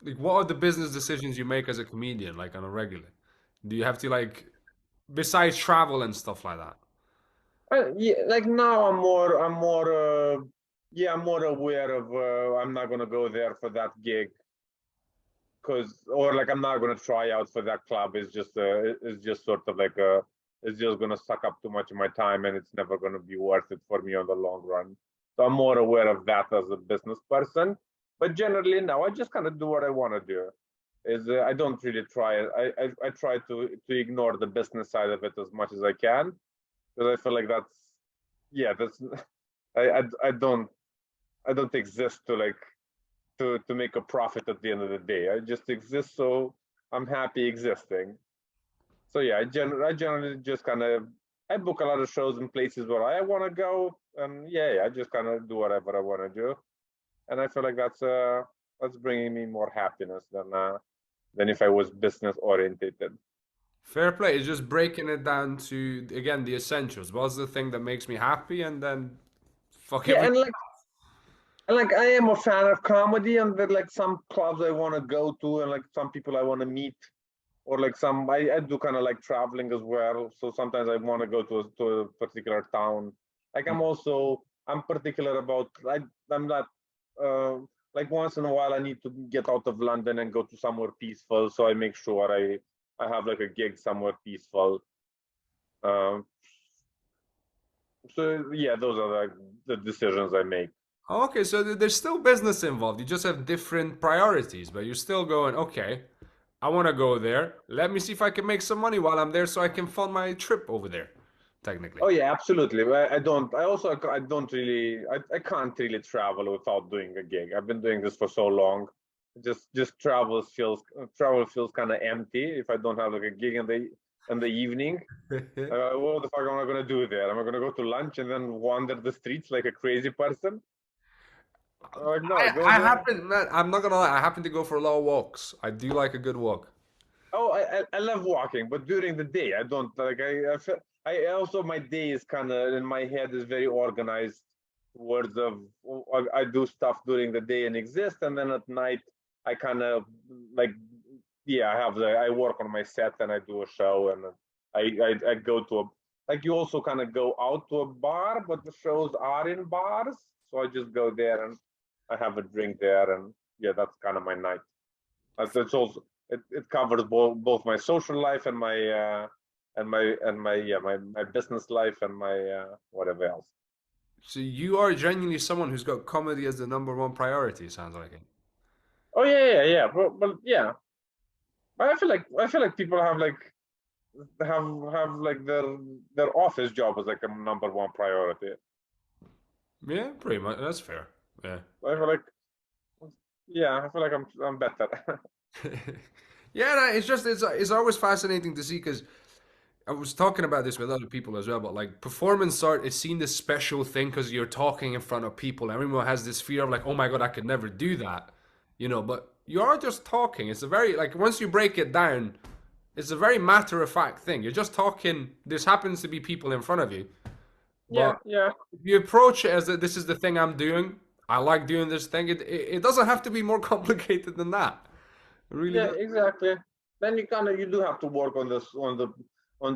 Like, what are the business decisions you make as a comedian, like on a regular? Do you have to like, besides travel and stuff like that? Yeah, like now yeah, I'm more aware of, I'm not gonna go there for that gig because, or like I'm not gonna try out for that club. It's just sort of like it's just gonna suck up too much of my time, and it's never gonna be worth it for me on the long run. So I'm more aware of that as a business person. But generally, now I just kind of do what I want to do. I don't really try it. I try to ignore the business side of it as much as I can because I feel like that's, yeah, that's I don't exist to like to make a profit at the end of the day. I just exist, so I'm happy existing. So yeah, I generally just kind of, I book a lot of shows in places where I want to go, and yeah, I just kind of do whatever I want to do, and I feel like that's bringing me more happiness than if I was business orientated. Fair play. It's just breaking it down to again the essentials. What's the thing that makes me happy, and then fuck Yeah, everything. and like I am a fan of comedy, and there like some clubs I want to go to, and like some people I want to meet, or like I do kind of like traveling as well. So sometimes I want to go to a particular town. Like I'm particular about, I'm not uh, like once in a while I need to get out of London and go to somewhere peaceful. So I make sure I have like a gig somewhere peaceful. Um, so yeah, those are like the decisions I make. Okay, so there's still business involved. You just have different priorities, but you're still going, okay, I want to go there. Let me see if I can make some money while I'm there so I can fund my trip over there, technically. Oh yeah, absolutely. I don't. I also I don't really. I can't really travel without doing a gig. I've been doing this for so long. Just travel feels kind of empty if I don't have like a gig in the evening. What the fuck am I gonna do there? Am I gonna go to lunch and then wander the streets like a crazy person? Like no, go I there. happen, man, I'm not gonna lie, I happen to go for a lot of walks. I do like a good walk. Oh, I love walking, but during the day I don't like. I also, my day is kind of in my head is very organized towards of, I do stuff during the day and exist, and then at night I kind of like, yeah, I work on my set and I do a show, and I go to a, like, you also kind of go out to a bar, but the shows are in bars, so I just go there and I have a drink there, and yeah, that's kind of my night. It's also, it covers both my social life and my yeah, my business life and my whatever else. So you are genuinely someone who's got comedy as the number one priority, it sounds like it. Oh yeah. But yeah, but I feel like people have like have like their office job as like a number one priority. Yeah, pretty much. That's fair. Yeah. I feel like, yeah, I feel like I'm better. Yeah, no, it's always fascinating to see because I was talking about this with other people as well, but like performance art is seen this special thing because you're talking in front of people. Everyone has this fear of like, oh my God, I could never do that, but you are just talking. It's a very, like, once you break it down, it's a very matter of fact thing. You're just talking. This happens to be people in front of you, but Yeah, if you approach it as that this is the thing I'm doing, I like doing this thing, it doesn't have to be more complicated than that. It really yeah, does. exactly. Then you do have to work on this on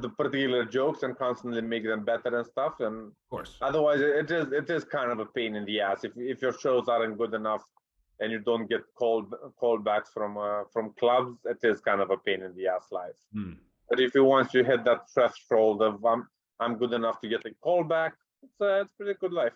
the particular jokes and constantly make them better and stuff. And Of course. otherwise, it is kind of a pain in the ass if your shows aren't good enough and you don't get callbacks from clubs. It is kind of a pain in the ass life. Hmm. But if you once you hit that threshold of I'm good enough to get a callback, it's pretty good life.